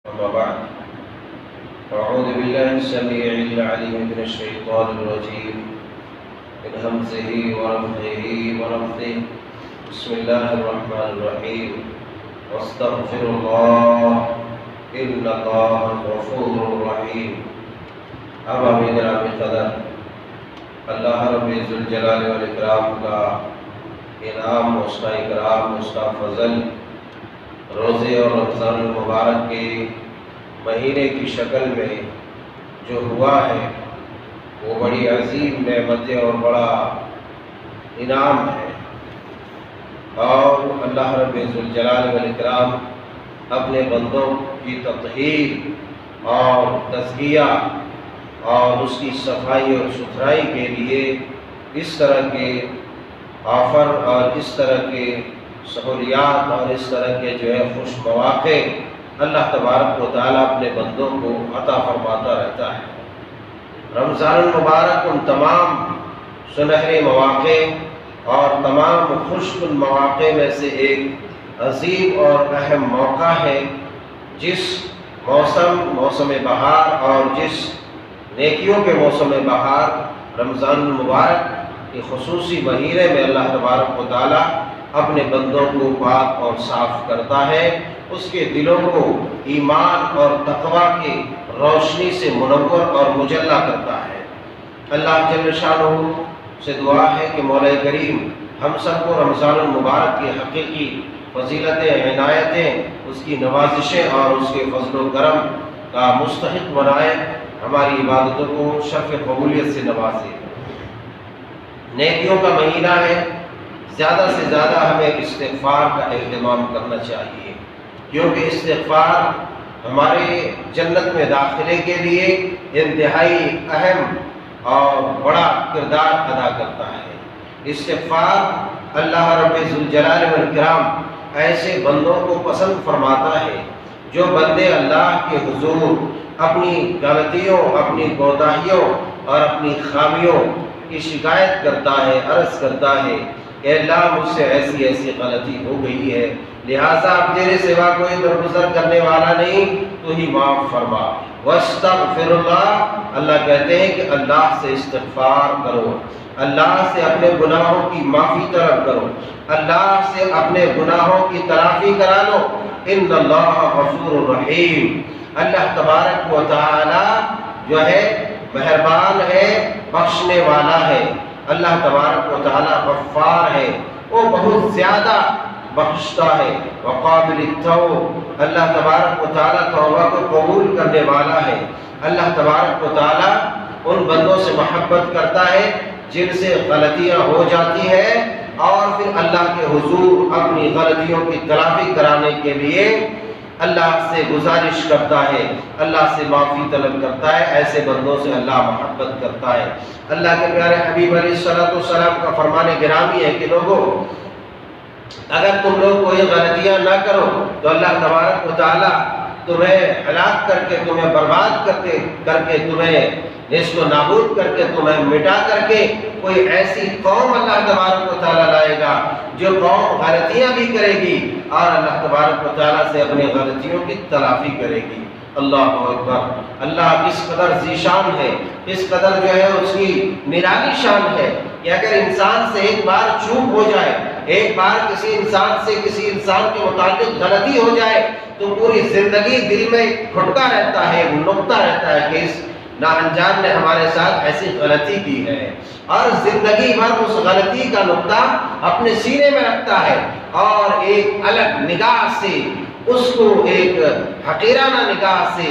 أما بعد أعوذ بالله السميع العليم من الشيطان الرجيم من همزه ونفخه ونفثه بسم الله الرحمن الرحيم واستغفر الله إن الله غفور رحيم. اب گرامی قدر، اللہ رب ذوالجلال والاکرام کا انعام، اس کا اکرام، اس کا فضل روزے اور رمضان المبارک کے مہینے کی شکل میں جو ہوا ہے وہ بڑی عظیم نعمت اور بڑا انعام ہے، اور اللہ رب ذوالجلال والاکرام اپنے بندوں کی تطہیر اور تزکیہ اور اس کی صفائی اور ستھرائی کے لیے اس طرح کے آفر اور اس طرح کے سہولیات اور اس طرح کے خوش مواقع اللہ تبارک و تعالیٰ اپنے بندوں کو عطا فرماتا رہتا ہے۔ رمضان المبارک ان تمام سنہرے مواقع اور تمام خوش کن مواقع میں سے ایک عظیم اور اہم موقع ہے، جس موسم بہار اور جس نیکیوں کے موسم بہار رمضان المبارک کے خصوصی مہینے میں اللہ تبارک و تعالیٰ اپنے بندوں کو پاک اور صاف کرتا ہے، اس کے دلوں کو ایمان اور تقوی کی روشنی سے منور اور مجلہ کرتا ہے۔ اللہ جل شانہ سے دعا ہے کہ مولا کریم ہم سب کو رمضان المبارک کی حقیقی فضیلتیں، عنایتیں، اس کی نوازشیں اور اس کے فضل و کرم کا مستحق بنائے، ہماری عبادتوں کو شرف قبولیت سے نوازے۔ نیکیوں کا مہینہ ہے، زیادہ سے زیادہ ہمیں استغفار کا اہتمام کرنا چاہیے، کیونکہ استغفار ہمارے جنت میں داخلے کے لیے انتہائی اہم اور بڑا کردار ادا کرتا ہے۔ استغفار اللہ رب ذوالجلال والاکرام ایسے بندوں کو پسند فرماتا ہے جو بندے اللہ کے حضور اپنی غلطیوں، اپنی کوتاہیوں اور اپنی خامیوں کی شکایت کرتا ہے، عرض کرتا ہے کہ اللہ مجھ سے ایسی ایسی غلطی ہو گئی ہے، لہٰذا اب تیرے سوا کوئی درگزر کرنے والا نہیں، تو ہی معاف فرما۔ واستغفر اللہ، اللہ کہتے ہیں کہ اللہ سے استغفار کرو، اللہ سے اپنے گناہوں کی معافی طلب کرو، اللہ سے اپنے گناہوں کی تلافی کرا لو۔ ان اللہ غفور رحیم، اللہ تبارک و تعالی جو ہے مہربان ہے، بخشنے والا ہے۔ اللہ تبارک و تعالی غفار ہے، وہ بہت زیادہ بخشتا ہے۔ وقابل التوب، اللہ تبارک و تعالی توبہ کو قبول کرنے والا ہے۔ اللہ تبارک و تعالی ان بندوں سے محبت کرتا ہے جن سے غلطیاں ہو جاتی ہیں، اور پھر اللہ کے حضور اپنی غلطیوں کی تلافی کرانے کے لیے اللہ سے گزارش کرتا ہے، اللہ سے معافی طلب کرتا ہے۔ ایسے بندوں سے اللہ محبت کرتا ہے۔ اللہ کے پیارے حبیب علیہ السلام کا فرمان گرامی ہے کہ لوگوں، اگر تم لوگ کوئی غلطیاں نہ کرو تو اللہ تبارک و تعالی تمہیں ہلاک کر کے، تمہیں برباد کر کے تمہیں نیست و نابود کر کے، تمہیں مٹا کر کے کوئی ایسی قوم اللہ تبارک و تعالی لائے گا جو قوم غلطیاں بھی کرے گی اور اللہ تبارک و تعالی سے اپنی غلطیوں کی تلافی کرے گی۔ اللہ اکبر، اللہ کس قدر ذیشان ہے، کس قدر اس کی نرالی شان ہے کہ اگر انسان سے ایک بار چوک ہو جائے، ایک بار کسی انسان کے متعلق غلطی ہو جائے تو پوری زندگی دل میں کھٹکا رہتا ہے، نقطہ رہتا ہے کہ اس ناانجان نے ہمارے ساتھ ایسی غلطی کی ہے، اور زندگی بھر اس غلطی کا نقطہ اپنے سینے میں رکھتا ہے اور ایک الگ نگاہ سے اس کو، ایک حقیرانہ نگاہ سے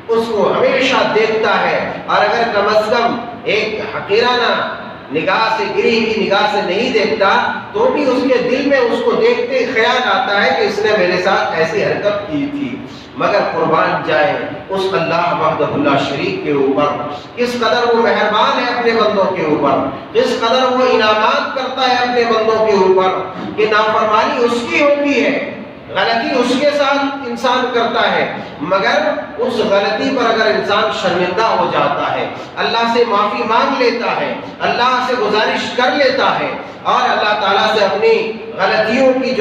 اس کو ہمیشہ دیکھتا ہے، اور اگر کم از کم ایک حقیرانہ نگاہ سے، گری کی نگاہ سے نہیں دیکھتا تو بھی اس کے دل میں اس کو دیکھتے خیال آتا ہے کہ اس نے میرے ساتھ ایسی حرکت کی تھی۔ مگر قربان جائے اس اللہ وحدہ لا شریک کے اوپر، کس قدر وہ مہربان ہے اپنے بندوں کے اوپر، کس قدر وہ انعامات کرتا ہے اپنے بندوں کے اوپر کہ نافرمانی اس کی ہوتی ہے، غلطی اس کے ساتھ انسان کرتا ہے، مگر اس غلطی پر اگر انسان شرمندہ ہو جاتا ہے، اللہ سے معافی مانگ لیتا ہے، اللہ سے گزارش کر لیتا ہے اور اللہ تعالیٰ سے اپنی غلطیوں کی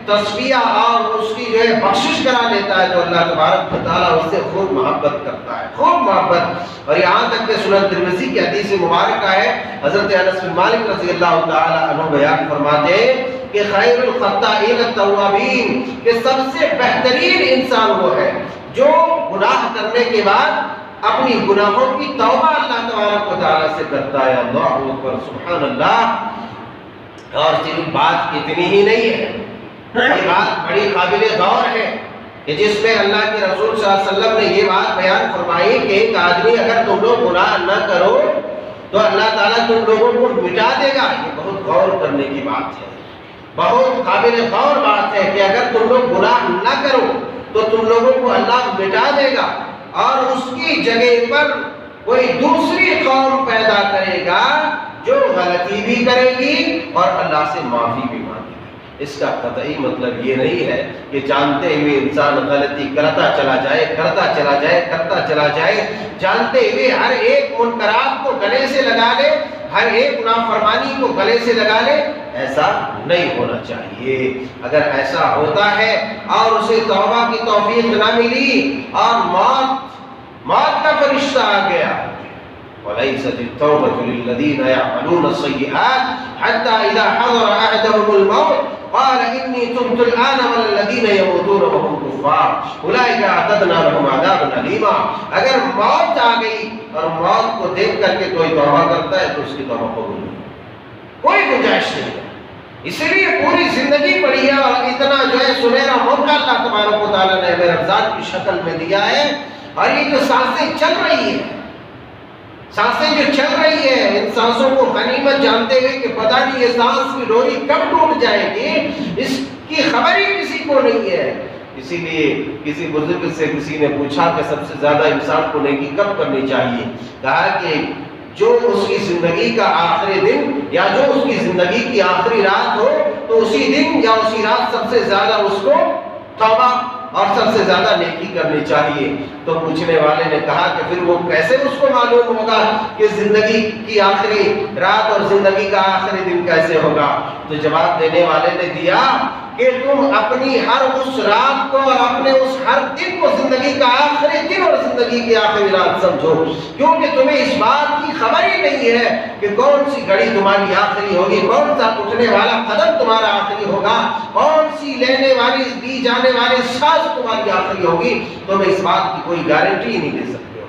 تصفیہ اور اس کی جو ہے بخشش کرا لیتا ہے تو اللہ تبارک و تعالیٰ اس سے خوب محبت کرتا ہے، خوب محبت۔ اور یہاں تک کہ سنن ترمذی کی حدیث مبارکہ ہے، حضرت انس بن مالک رضی اللہ تعالی عنہ بیان فرماتے ہیں کہ خیر الخطائین التوابین، کہ سب سے بہترین انسان وہ ہے جو گناہ کرنے کے بعد اپنی گناہوں کی توبہ اللہ تبارک و تعالیٰ سے کرتا ہے۔ اللہ اکبر، سبحان اللہ۔ اور صرف بات اتنی ہی نہیں ہے، یہ بات بڑی قابل غور ہے کہ جس میں اللہ کے رسول صلی اللہ علیہ وسلم نے یہ بات بیان فرمائی کہ ایک آدمی اگر تم لوگ گناہ نہ کرو تو اللہ تعالیٰ تم لوگوں کو مٹا دے گا۔ یہ بہت غور کرنے کی بات ہے، بہت قابل غور بات ہے کہ اگر تم لوگ گناہ نہ کرو تو تم لوگوں کو اللہ مٹا دے گا اور اس کی جگہ پر کوئی دوسری قوم پیدا کرے گا جو غلطی بھی کرے گی اور اللہ سے معافی بھی مانگے گی۔ اس کا قطعی مطلب یہ نہیں ہے کہ جانتے ہوئے انسان غلطی کرتا چلا جائے، کرتا چلا جائے، کرتا چلا جائے، جانتے ہوئے ہر ایک منکرات کو گلے سے لگا لے، ہر ایک نافرمانی کو گلے سے لگا لے۔ ایسا نہیں ہونا چاہیے۔ اگر ایسا ہوتا ہے اور اسے توبہ کی توفیق نہ ملی اور موت کا فرشتہ آ گیا، وَلَيْسَتِ التَّوْبَةُ لِلَّذِينَ يَعْمَلُونَ السَّيِّئَاتِ حَتَّى إِذَا حَضَرَ أَحَدَهُمُ الْمَوْتُ قَالَ إِنِّي تُبْتُ الْآنَ وَلَا الَّذِينَ يَمُوتُونَ وَهُمْ كُفَّارٌ أُولَٰئِكَ أَعْتَدْنَا لَهُمْ عَذَابًا أَلِيمًا۔ اگر موت آ گئی اور موت کو دیکھ کر کے کوئی توبہ کرتا ہے تو اس کی توبہ قبول نہیں، کوئی گنجائش نہیں ہے۔ اسی لیے پوری زندگی پڑی ہے اور اتنا جو ہے سنہرا موقع اللہ تبارک و تعالیٰ نے ہمیں رمضان کی شکل میں دیا ہے، اور یہ جو سانسیں چل رہی ہیں، سانسیں جو چل رہی ہے، ان سانسوں کو غنیمت جانتے ہوئے کہ پتہ نہیں یہ سانس کی ڈوری کب ٹوٹ جائے گی، اس کی خبر ہی کسی کو نہیں ہے۔ اسی لیے کسی بزرگ سے کسی نے پوچھا کہ سب سے زیادہ انسان کو نیکی کب کرنی چاہیے؟ کہا کہ جو اس کی زندگی کا آخری دن یا جو اس کی زندگی کی آخری رات ہو تو اسی دن یا اسی رات سب سے زیادہ اس کو توبہ اور سب سے زیادہ نیکی کرنی چاہیے۔ تو پوچھنے والے نے کہا کہ پھر وہ کیسے اس کو معلوم ہوگا کہ زندگی کی آخری رات اور زندگی کا آخری دن کیسے ہوگا؟ تو جواب دینے والے نے دیا کہ تم اپنی ہر اس رات کو اور اپنے اس ہر دن کو زندگی کا آخری دن اور زندگی کی آخری رات سمجھو، کیونکہ تمہیں اس بات کی خبر ہی نہیں ہے کہ کون سی گھڑی تمہاری آخری ہوگی، کون سا اٹھنے والا قدم تمہارا آخری ہوگا، کون سی لینے والی دی جانے والی سانس تمہاری آخری ہوگی۔ تم اس بات کی کوئی گارنٹی نہیں دے سکتے ہو۔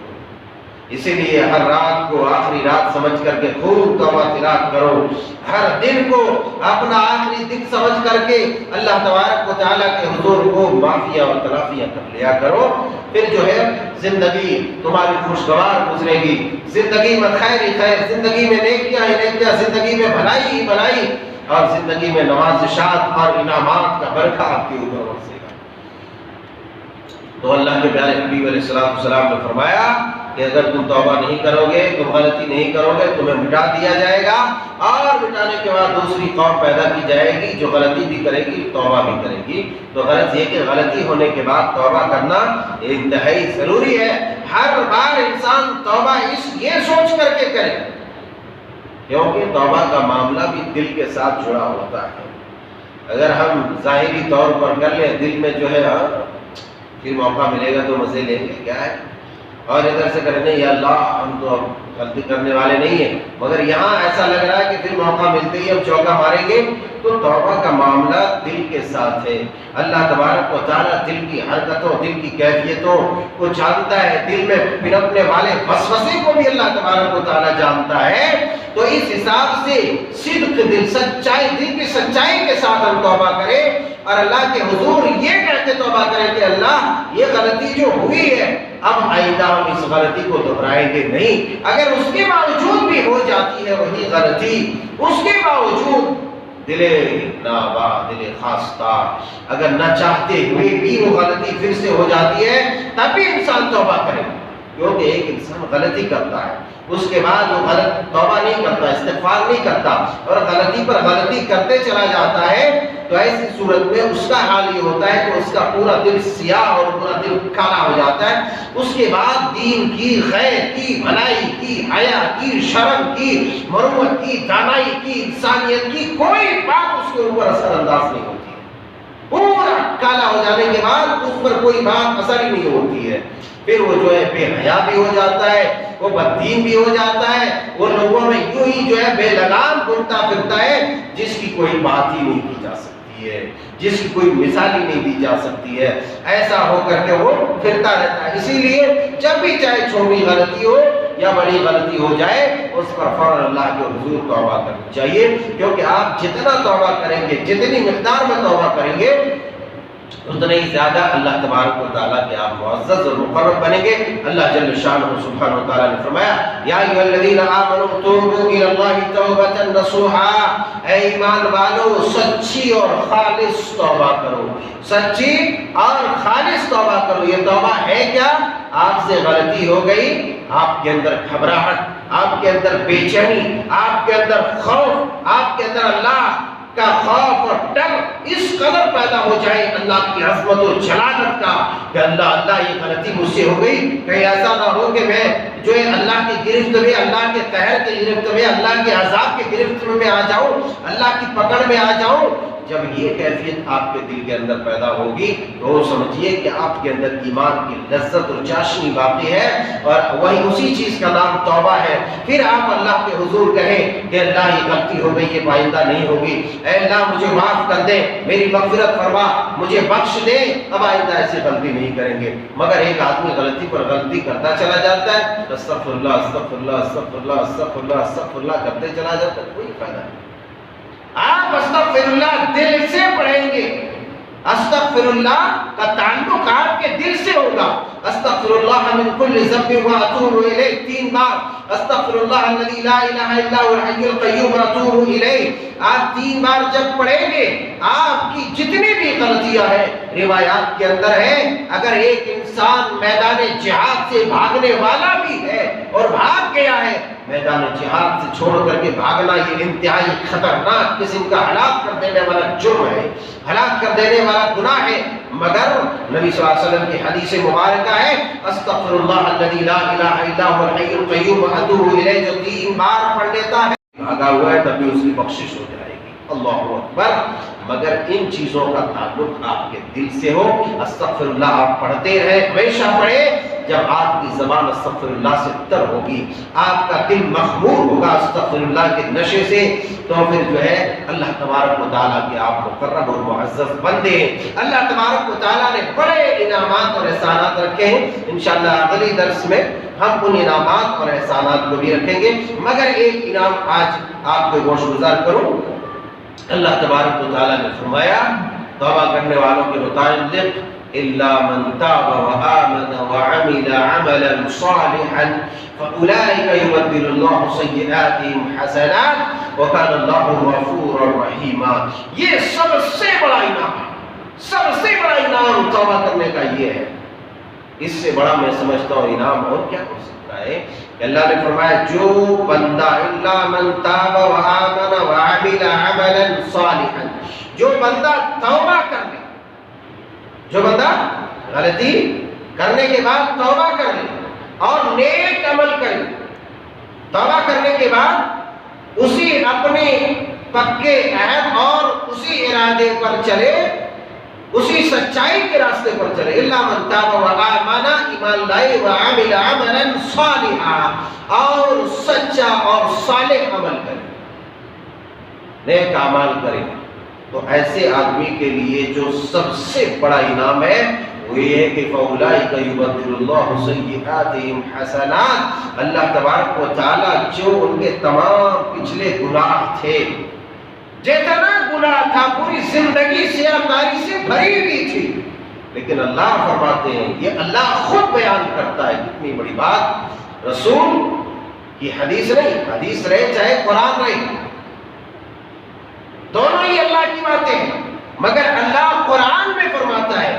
اسی لیے ہر رات کو آخری رات سمجھ کر کے خوب توبہ تلاوت کرو، ہر دن کو اپنا آخری دن سمجھ کر کے اللہ تبارک و تعالیٰ کے حضور کو معافیاں اور تلافیاں کر لیا کرو۔ پھر جو ہے زندگی تمہاری خوشگوار گزرے گی، زندگی میں خیر ہی خیر، زندگی میں نیکیاں ہی نیکیاں، زندگی میں بھلائی ہی بھلائی، اور زندگی میں نوازشات اور انعامات کا برکھا آپ کے اوپر برسے گا۔ تو اللہ کے پیارے حبیب علیہ السلام نے فرمایا کہ اگر تم توبہ نہیں کرو گے، تم غلطی نہیں کرو گے، تمہیں مٹا دیا جائے گا، اور مٹانے کے بعد دوسری قوم پیدا کی جائے گی جو غلطی بھی کرے گی، توبہ بھی کرے گی۔ تو غرض یہ کہ غلطی ہونے کے بعد توبہ کرنا انتہائی ضروری ہے۔ ہر بار انسان توبہ یہ سوچ کر کے کرے، کیونکہ توبہ کا معاملہ بھی دل کے ساتھ جڑا ہوتا ہے۔ اگر ہم ظاہری طور پر کر لیں، دل میں جو ہے پھر موقع ملے گا تو مزے لیں گے، کیا ہے، اور ادھر سے کرنے یا اللہ ہم تو اب غلطی کرنے والے نہیں ہیں، مگر یہاں ایسا لگ رہا ہے کہ پھر موقع ملتے ہی ہم چوکا ماریں گے۔ تو توبہ کا معاملہ دل کے ساتھ ہے۔ اللہ تبارک و تعالیٰ دل کی حرکتوں، دل کی کیفیتوں کو جانتا ہے، دل میں پنپنے والے وسوسے کو بھی اللہ تبارک و تعالیٰ جانتا ہے۔ تو اس حساب سے صدق دل، سچائی، دل کی سچائی کے ساتھ ہم توبہ کریں اور اللہ کے حضور یہ کہہ کے توبہ کریں کہ اللہ یہ غلطی جو ہوئی ہے اب آئندہ ہم اس غلطی کو دہرائیں گے نہیں۔ اگر اس کے باوجود بھی ہو جاتی ہے وہی غلطی، اس کے باوجود دل نابا، دل خواستہ، اگر نہ چاہتے ہوئے بھی وہ غلطی پھر سے ہو جاتی ہے، تب بھی انسان توبہ کرے، کیونکہ ایک انسان غلطی کرتا ہے اس کے بعد وہ غلط توبہ نہیں کرتا، استغفار نہیں کرتا اور غلطی پر غلطی کرتے چلا جاتا ہے، تو ایسی صورت میں اس کا حال یہ ہوتا ہے کہ اس کا پورا دل سیاہ اور پورا دل کالا ہو جاتا ہے۔ اس کے بعد دین کی، خیر کی، بھلائی کی، حیا کی، شرم کی، مروت کی، دانائی کی، انسانیت کی کوئی بات اس کے اوپر اثر انداز نہیں ہوتی۔ پورا کالا ہو جانے کے بعد اس پر کوئی بات اثر ہی نہیں ہوتی ہے، پھر وہ جو ہے بے حیا بھی ہو جاتا ہے، وہ بددین بھی ہو جاتا ہے، وہ لوگوں میں یوں ہی جو ہے بے لگام گھومتا پھرتا ہے، جس کی کوئی بات ہی نہیں کی جا سکتی ہے، جس کی کوئی مثال ہی نہیں دی جا سکتی ہے، ایسا ہو کر کے وہ پھرتا رہتا ہے۔ اسی لیے جب بھی چاہے چھوٹی غلطی ہو یا بڑی غلطی ہو جائے، اس پر فوراً اللہ کے حضور توبہ کرنی چاہیے، کیونکہ آپ جتنا توبہ کریں گے، جتنی مقدار میں توبہ کریں گے، اتنا ہی زیادہ اللہ تبارک و تعالیٰ کے آپ معزز اور مقرب بنیں گے۔ اللہ جل شانہ سبحانہ و تعالیٰ نے فرمایا یا ایھا الذین آمنوا توبوا الی اللہ توبۃ نصوحا، اے ایمان والو سچی اور خالص توبہ کرو، سچی اور خالص توبہ کرو۔ یہ توبہ ہے کیا؟ آپ سے غلطی ہو گئی، آپ کے اندر گھبراہٹ، آپ کے اندر بے چینی، آپ کے اندر خوف، آپ کے اندر اللہ کا خوف اور ڈر اس قدر پیدا ہو جائے اللہ کی عظمت و جلالت کا کہ اللہ یہ غلطی مجھ سے ہو گئی، کہیں ایسا نہ ہو کہ میں جو ہے اللہ کی گرفت میں، اللہ کے قہر کی گرفت میں، اللہ کے عذاب کی گرفت میں آ جاؤں، اللہ کی پکڑ میں آ جاؤں۔ جب یہ کیفیت آپ کے دل کے اندر پیدا ہوگی تو سمجھیے کہ آپ کے اندر ایمان کی لذت اور چاشنی باقی ہے، اور وہی اسی چیز کا نام توبہ ہے۔ پھر آپ اللہ کے حضور کہیں کہ اللہ یہ غلطی ہو گئی، یہ آئندہ نہیں ہوگی، اے اللہ مجھے معاف کر دے، میری مغفرت فرما، مجھے بخش دے، اب آئندہ ایسی غلطی نہیں کریں گے۔ مگر ایک آدمی غلطی پر غلطی کرتا چلا جاتا ہے، استغفر اللہ استغفر اللہ استغفر اللہ استغفر اللہ استغفر اللہ کرتے چلا جاتا ہے، کوئی فائدہ نہیں۔ آپ استغفر اللہ دل سے پڑھیں گے، استغفر اللہ کا تعلق آپ کے دل سے ہوگا۔ استغفر اللہ من کل ذنب واتوب الیہ 3 بار، استغفر اللہ الذی لا الہ الا هو الحی القیوم واتوب الیہ آپ 3 بار جب پڑھیں گے، آپ کی جتنی بھی غلطیاں ہیں روایات کے اندر ہے، اگر ایک انسان میدان جہاد سے بھاگنے والا بھی ہے اور بھاگ گیا ہے، میدان جہاد سے چھوڑ کر کے بھاگنا یہ انتہائی خطرناک قسم کا ہلاک کر دینے والا جرم ہے، ہلاک کر دینے والا گناہ ہے، مگر نبی صلی اللہ علیہ وسلم کی حدیث مبارکہ ہے استغفر اللہ الذی لا الہ الا هو الحی القیوم واتوب الیہ، جو 3 بار پڑھ لیتا ہے بھاگا ہوا ہے تب بھی اس کی بخشش ہو جائے گی۔ اللہ اکبر۔ مگر ان چیزوں کا تعلق آپ کے دل سے ہو۔ استغفر اللہ آپ پڑھتے رہے، ہمیشہ پڑھے۔ جب آپ کی زبان استغفر اللہ سے تر ہوگی، آپ کا دل مخمور ہوگا استغفر اللہ کے نشے سے، تو پھر جو ہے اللہ تبارک و تعالیٰ کے آپ مقرب اور معزز بندے ہیں۔ اللہ تبارک و تعالیٰ نے بڑے انعامات اور احسانات رکھے ہیں، انشاءاللہ اگلی درس میں ہم ان انعامات اور احسانات کو بھی رکھیں گے، مگر ایک انعام آج آپ کو گوش گزار کروں۔ اللہ تبارک و تعالیٰ نے فرمایا توبہ کرنے والوں کے متعلق إلا من تاب وآمن وعمل عملا صالحا فأولئك يبدل الله سيئاتهم حسنات وكان الله غفورا رحيما۔ یہ سب سے بڑا انعام ہے، سب سے بڑا انعام توبہ کرنے کا یہ ہے۔ اس سے بڑا میں سمجھتا ہوں انعام اور کیا ہو سکتا ہے کہ اللہ نے فرمایا جو بندہ الا من تاب وآمن وعمل عملا صالحا، جو بندہ توبہ کر لے، جو بندہ غلطی کرنے کے بعد توبہ کر لے اور نیک عمل کرے، توبہ کرنے کے بعد اسی اپنے پکے عہد اور اسی ارادے پر چلے، اسی سچائی کے راستے پر چلے، الا من تاب وآمن، ایمان لائے، وعمل عملا صالحا، اور سچا اور صالح عمل کرے، نیک اعمال کرے، تو ایسے آدمی کے لیے جو سب سے بڑا انعام ہے وہ یہ ہے کہ فَأُولَئِكَ يُبَدِّلُ اللَّهُ سَيِّئَاتِهِمْ حَسَنَاتٍ، اللہ تبارک و تعالیٰ جو ان کے تمام پچھلے گناہ تھے، جتنا گناہ تھا پوری زندگی سیاہکاری سے بھری ہوئی تھی، لیکن اللہ فرماتے ہیں، یہ اللہ خود بیان کرتا ہے، کتنی بڑی بات، رسول کی حدیث نہیں، حدیث رہے چاہے قرآن رہے، دونوں ہی اللہ کی باتیں ہیں، مگر اللہ قرآن میں فرماتا ہے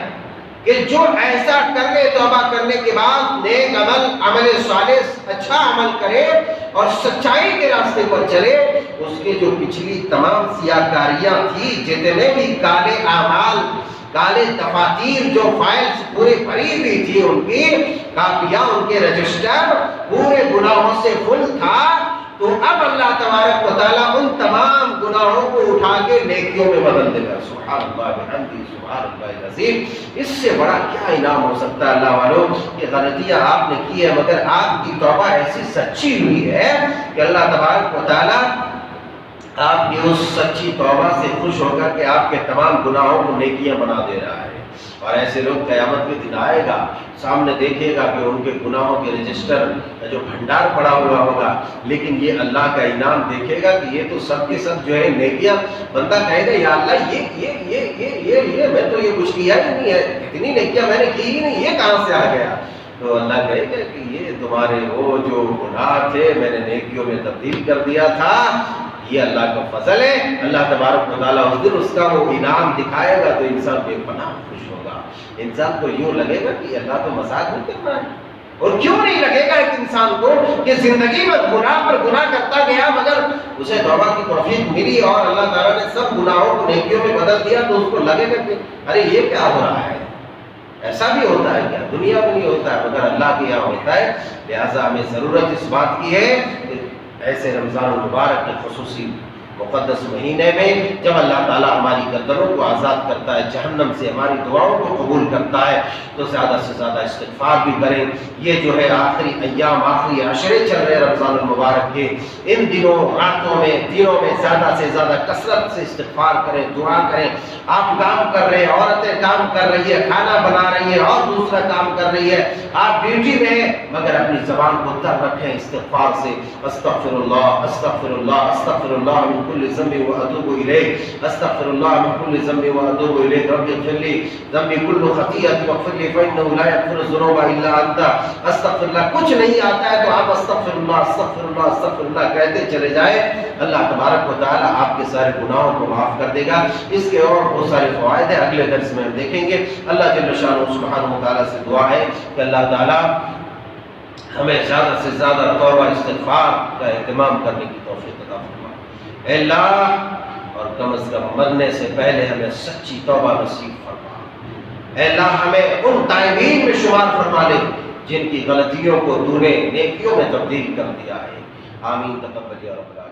کہ جو ایسا کر لے توبہ کرنے کے بعد نیک عمل، عمل صالح، اچھا عمل کرے اور سچائی کے راستے پر چلے، اس کے جو پچھلی تمام سیاہکاریاں تھی، جتنے بھی کالے اعمال، کالے دفاتیر جو فائلز پورے بھری ہوئی تھی، ان کی کاپیاں، ان کے رجسٹر پورے گناہوں سے فل تھا، تو اب اللہ تبارک و تعالیٰ ان تمام گناہوں کو اٹھا کے نیکیوں میں بدل دے گا. سبحان اللہ بحمدہ سبحان اللہ العظیم. اس سے بڑا کیا انعام ہو سکتا ہے اللہ والوں کہ غلطیاں آپ نے کی ہے مگر آپ کی توبہ ایسی سچی ہوئی ہے کہ اللہ تبارک و تعالیٰ آپ کی اس سچی توبہ سے خوش ہو کر کے آپ کے تمام گناہوں کو نیکیاں بنا دے رہا ہے. اور ایسے لوگ قیامت کے دن آئے گا, سامنے دیکھے گا کہ ان کے گناہوں کے رجسٹر جو بھنڈار پڑا ہوا ہوگا, لیکن یہ اللہ کا انعام دیکھے گا کہ یہ تو سب کے سب جو ہے نیکیاں. بندہ کہے گا یا اللہ یہ میں تو یہ کچھ کیا ہی نہیں ہے, اتنی نیکیاں میں نے کی ہی نہیں, یہ کہاں سے آ گیا؟ تو اللہ کہے گا کہ یہ تمہارے وہ جو گناہ تھے میں نے نیکیوں میں تبدیل کر دیا تھا, یہ اللہ کا فضل ہے. اللہ تبارک و تعالیٰ اس دن اس کا وہ انعام دکھائے گا تو انسان بے پناہ خوش ہوگا. انسان کو یوں لگے گا کہ اللہ تو مذاق نہیں کرنا ہے. اور کیوں نہیں لگے گا ایک انسان کو کہ زندگی میں گناہ پر گناہ کرتا گیا مگر اسے توبہ کی توفیق ملی اور اللہ تعالیٰ نے سب گناہوں کو نیکیوں میں بدل دیا, تو اس کو لگے گا کہ ارے یہ کیا ہو رہا ہے؟ ایسا بھی ہوتا ہے کیا؟ دنیا میں نہیں ہوتا ہے مگر اللہ کے یہاں ہوتا ہے. لہٰذا ہمیں ضرورت اس بات کی ہے کہ ایسے رمضان المبارک کے خصوصی مقدس مہینے میں جب اللہ تعالیٰ ہماری گردنوں کو آزاد کرتا ہے, جہنم سے ہماری دعاؤں کو قبول کرتا ہے, تو زیادہ سے زیادہ استغفار بھی کریں. یہ جو ہے آخری ایام, آخری عشرے چل رہے رمضان المبارک کے, ان دنوں راتوں میں دنوں میں زیادہ سے زیادہ کثرت سے استغفار کریں, دعا کریں. آپ کام کر رہے ہیں, عورتیں کام کر رہی ہے, کھانا بنا رہی ہے اور دوسرا کام کر رہی ہے, آپ ڈیوٹی میں ہیں مگر اپنی زبان کو تر رکھیں استغفار سے. استغفر اللہ استغفر اللہ استغفر اللہ من كل ذنب واتوب اليه استغفر الله من كل ذنب واتوب اليه رب اغفر لي ذنبي كل خطيئه واغفر لي فانه لا يغفر الذنوب الا انت استغفر الله. کچھ نہیں آتا ہے تو آپ استغفر اللہ استغفر اللہ استغفر اللہ کہتے چلے جائیں. اللہ تبارک و تعالی آپ کے سارے گناہوں کو معاف کر دے گا. اس کے اور بہت سارے فوائد ہیں, اگلے درس میں ہم دیکھیں گے. اللہ جل شانہ سبحانہ و تعالی سے دعا ہے کہ اللہ تعالی ہمیں زیادہ سے زیادہ توبہ استغفار کا اہتمام کرنے کی توفیق عطا فرمائے. اے اللہ, اور کم از کم مرنے سے پہلے ہمیں سچی توبہ نصیب فرما. اے اللہ, ہمیں ان تائبین میں شمار فرما لے جن کی غلطیوں کو تو نے نیکیوں میں تبدیل کر دیا ہے. آمین. تقبل یا رب العالمین.